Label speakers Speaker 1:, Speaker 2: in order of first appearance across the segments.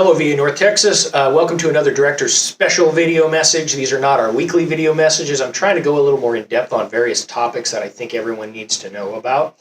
Speaker 1: Hello, VA North Texas. Welcome to another Director's special video message. These are not our weekly video messages. I'm trying to go a little more in depth on various topics that I think everyone needs to know about.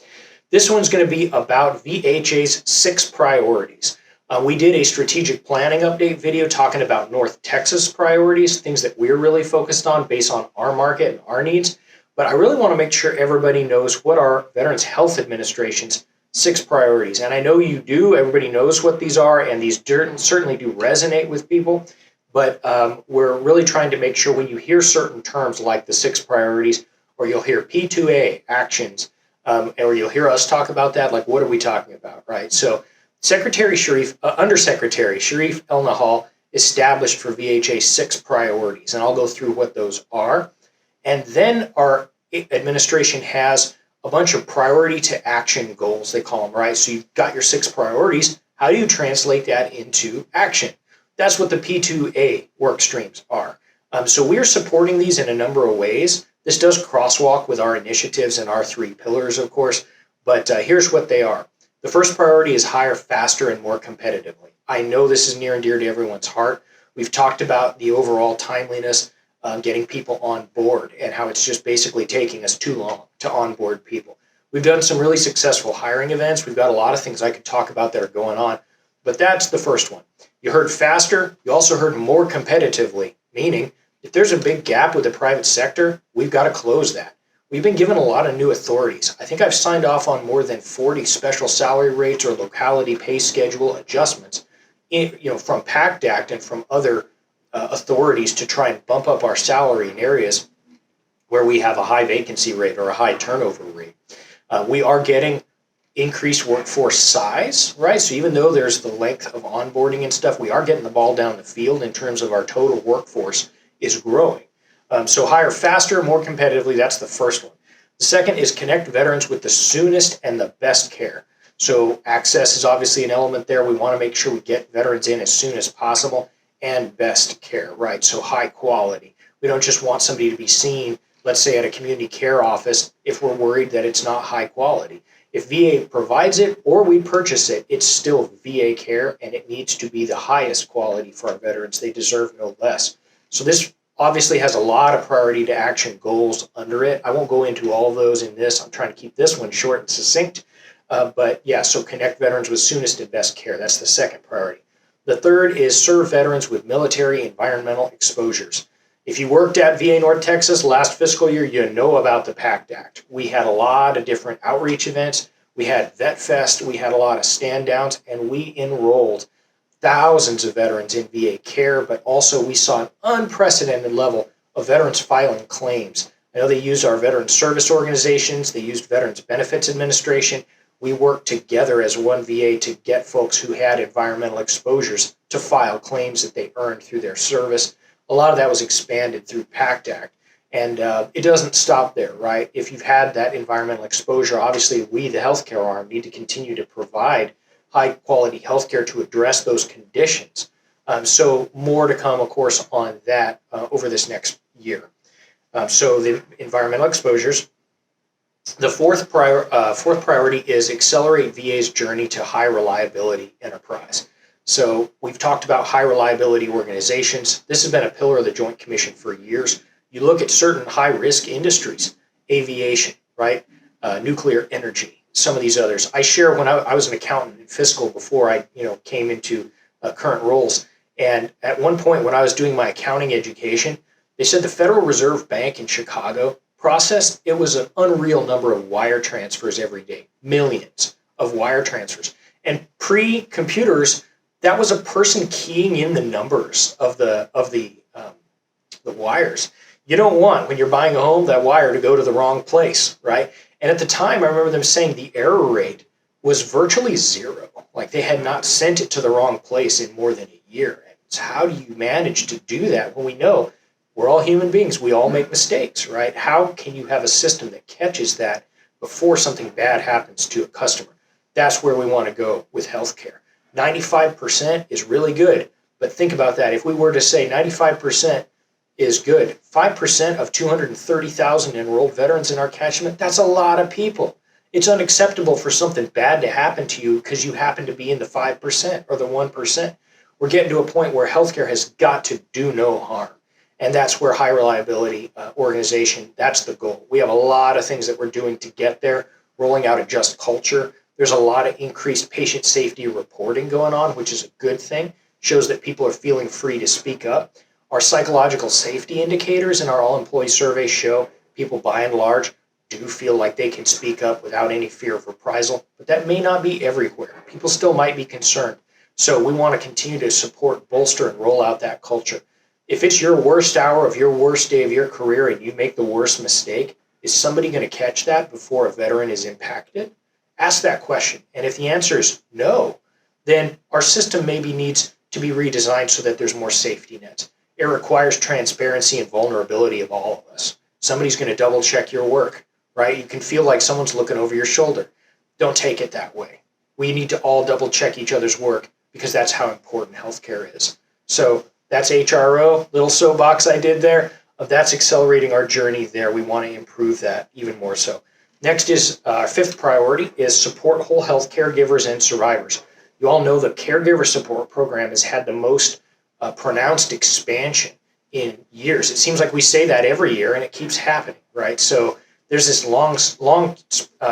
Speaker 1: This one's going to be about VHA's 6 priorities. We did a strategic planning update video talking about North Texas priorities, things that we're really focused on based on our market and our needs. But I really want to make sure everybody knows what our Veterans Health Administration's 6 priorities. And I know you do. Everybody knows what these are, and these certainly do resonate with people. But we're really trying to make sure when you hear certain terms like the 6 priorities, or you'll hear P2A actions, or you'll hear us talk about that, like what are we talking about, right? So Undersecretary Sharif El Nahal established for VHA 6 priorities, and I'll go through what those are. And then our administration has a bunch of priority to action goals, they call them, right? So you've got your 6 priorities. How do you translate that into action? That's what the P2A work streams are. So we're supporting these in a number of ways. This does crosswalk with our initiatives and our 3 pillars, of course, but here's what they are. The first priority is hire faster and more competitively. I know this is near and dear to everyone's heart. We've talked about the overall timeliness, getting people on board, and how it's just basically taking us too long to onboard people. We've done some really successful hiring events. We've got a lot of things I could talk about that are going on, but that's the first one. You heard faster. You also heard more competitively, meaning if there's a big gap with the private sector, we've got to close that. We've been given a lot of new authorities. I think I've signed off on more than 40 special salary rates or locality pay schedule adjustments from PACT Act and from other authorities to try and bump up our salary in areas where we have a high vacancy rate or a high turnover rate. We are getting increased workforce size, right? So even though there's the length of onboarding and stuff, we are getting the ball down the field in terms of our total workforce is growing. So hire faster, more competitively, that's the first one. The second is connect veterans with the soonest and the best care. So access is obviously an element there. We want to make sure we get veterans in as soon as possible, and best care, right? So high quality. We don't just want somebody to be seen, let's say at a community care office, if we're worried that it's not high quality. If VA provides it or we purchase it, it's still VA care, and it needs to be the highest quality for our veterans. They deserve no less. So this obviously has a lot of priority to action goals under it. I won't go into all of those in this. I'm trying to keep this one short and succinct. But yeah, so connect veterans with soonest and best care. That's the second priority. The third is serve veterans with military environmental exposures. If you worked at VA North Texas last fiscal year, you know about the PACT Act. We had a lot of different outreach events. We had Vet Fest. We had a lot of stand downs, and we enrolled thousands of veterans in VA care, but also we saw an unprecedented level of veterans filing claims. I know they used our veteran service organizations. They used Veterans Benefits Administration. We worked together as one VA to get folks who had environmental exposures to file claims that they earned through their service. A lot of that was expanded through PACT Act. And it doesn't stop there, right? If you've had that environmental exposure, obviously we, the healthcare arm, need to continue to provide high quality healthcare to address those conditions. So more to come, of course, on that over this next year. So the environmental exposures. The fourth priority is accelerate VA's journey to high reliability enterprise. So we've talked about high reliability organizations. This has been a pillar of the Joint Commission for years. You look at certain high risk industries, aviation, right? Nuclear energy, some of these others. I share when I was an accountant in fiscal before I came into current roles. And at one point when I was doing my accounting education, they said the Federal Reserve Bank in Chicago processed, it was an unreal number of wire transfers every day, millions of wire transfers. And pre-computers, that was a person keying in the numbers of the wires. You don't want, when you're buying a home, that wire to go to the wrong place, right? And at the time, I remember them saying the error rate was virtually zero. Like they had not sent it to the wrong place in more than a year. And so how do you manage to do that when we know we're all human beings? We all make mistakes, right? How can you have a system that catches that before something bad happens to a customer? That's where we want to go with healthcare. 95% is really good, but think about that. If we were to say 95% is good, 5% of 230,000 enrolled veterans in our catchment, that's a lot of people. It's unacceptable for something bad to happen to you because you happen to be in the 5% or the 1%. we're getting to a point where healthcare has got to do no harm. And that's where high reliability organization, that's the goal. We have a lot of things that we're doing to get there, rolling out a just culture. There's a lot of increased patient safety reporting going on, which is a good thing. Shows that people are feeling free to speak up. Our psychological safety indicators in our all-employee survey show people by and large do feel like they can speak up without any fear of reprisal, but that may not be everywhere. People still might be concerned. So we want to continue to support, bolster, and roll out that culture. If it's your worst hour of your worst day of your career and you make the worst mistake, is somebody going to catch that before a veteran is impacted? Ask that question. And if the answer is no, then our system maybe needs to be redesigned so that there's more safety nets. It requires transparency and vulnerability of all of us. Somebody's going to double check your work, right? You can feel like someone's looking over your shoulder. Don't take it that way. We need to all double check each other's work because that's how important healthcare is. So that's HRO, little soapbox I did there. That's accelerating our journey there. We want to improve that even more so. Next is our fifth priority is support whole health caregivers and survivors. You all know the caregiver support program has had the most pronounced expansion in years. It seems like we say that every year and it keeps happening, right? So there's this long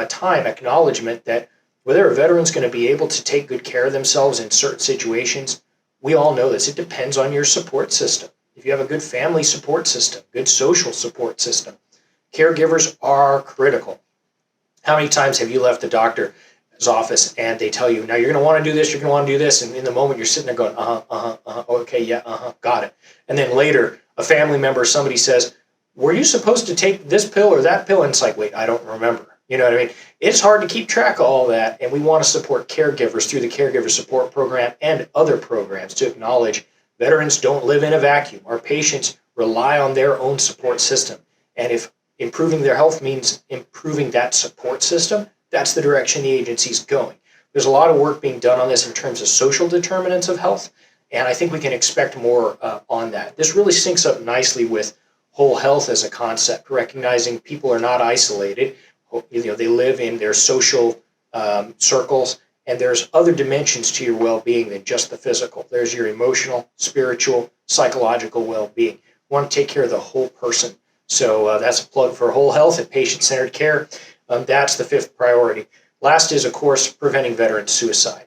Speaker 1: time acknowledgement that whether a veteran's going to be able to take good care of themselves in certain situations, we all know this. It depends on your support system. If you have a good family support system, good social support system, caregivers are critical. How many times have you left the doctor's office and they tell you, now you're going to want to do this, you're going to want to do this, and in the moment you're sitting there going, okay, yeah, got it. And then later, a family member, somebody says, were you supposed to take this pill or that pill? And it's like, wait, I don't remember. You know what I mean? It's hard to keep track of all that, and we want to support caregivers through the Caregiver Support Program and other programs to acknowledge veterans don't live in a vacuum. Our patients rely on their own support system, and if improving their health means improving that support system, that's the direction the agency's going. There's a lot of work being done on this in terms of social determinants of health, and I think we can expect more on that. This really syncs up nicely with whole health as a concept, recognizing people are not isolated. You know, they live in their social circles, and there's other dimensions to your well-being than just the physical. There's your emotional, spiritual, psychological well-being. You want to take care of the whole person. So that's a plug for whole health and patient-centered care. That's the fifth priority. Last is, of course, preventing veteran suicide.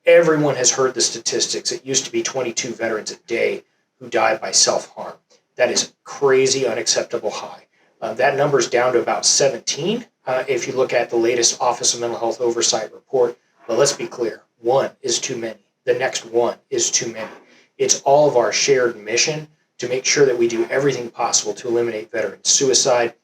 Speaker 1: Everyone has heard the statistics. It used to be 22 veterans a day who died by self-harm. That is crazy, unacceptable high. That number is down to about 17 if you look at the latest Office of Mental Health Oversight report. But let's be clear, one is too many. The next one is too many. It's all of our shared mission to make sure that we do everything possible to eliminate veteran suicide.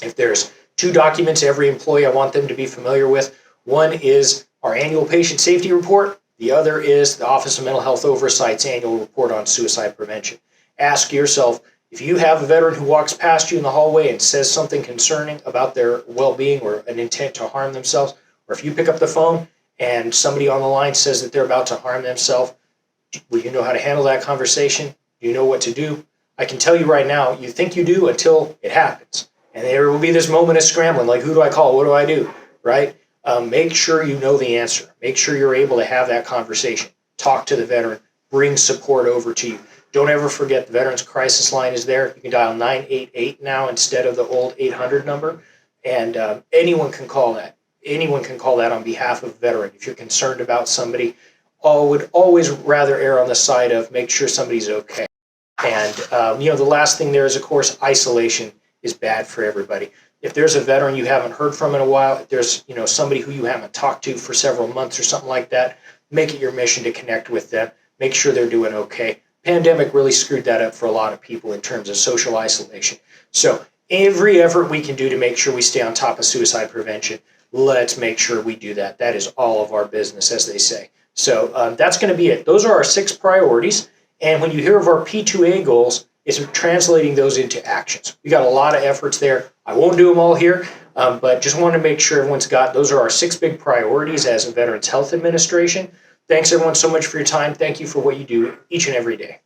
Speaker 1: If there's two documents every employee I want them to be familiar with, one is our annual patient safety report. The other is the Office of Mental Health Oversight's annual report on suicide prevention. Ask yourself, if you have a veteran who walks past you in the hallway and says something concerning about their well-being or an intent to harm themselves, or if you pick up the phone and somebody on the line says that they're about to harm themselves, will you know how to handle that conversation? Do you know what to do? I can tell you right now, you think you do until it happens. And there will be this moment of scrambling, like, who do I call? What do I do? Right? Make sure you know the answer. Make sure you're able to have that conversation. Talk to the veteran. Bring support over to you. Don't ever forget the Veterans Crisis Line is there. You can dial 988 now instead of the old 800 number. And anyone can call that. Anyone can call that on behalf of a veteran. If you're concerned about somebody, I would always rather err on the side of make sure somebody's okay. And, the last thing there is, of course, isolation is bad for everybody. If there's a veteran you haven't heard from in a while, if there's, somebody who you haven't talked to for several months or something like that, make it your mission to connect with them. Make sure they're doing okay. Pandemic really screwed that up for a lot of people in terms of social isolation. So every effort we can do to make sure we stay on top of suicide prevention, let's make sure we do that. That is all of our business, as they say. So that's going to be it. Those are our 6 priorities. And when you hear of our P2A goals, it's translating those into actions. We got a lot of efforts there. I won't do them all here, but just wanted to make sure everyone's got, those are our 6 big priorities as a Veterans Health Administration. Thanks everyone so much for your time. Thank you for what you do each and every day.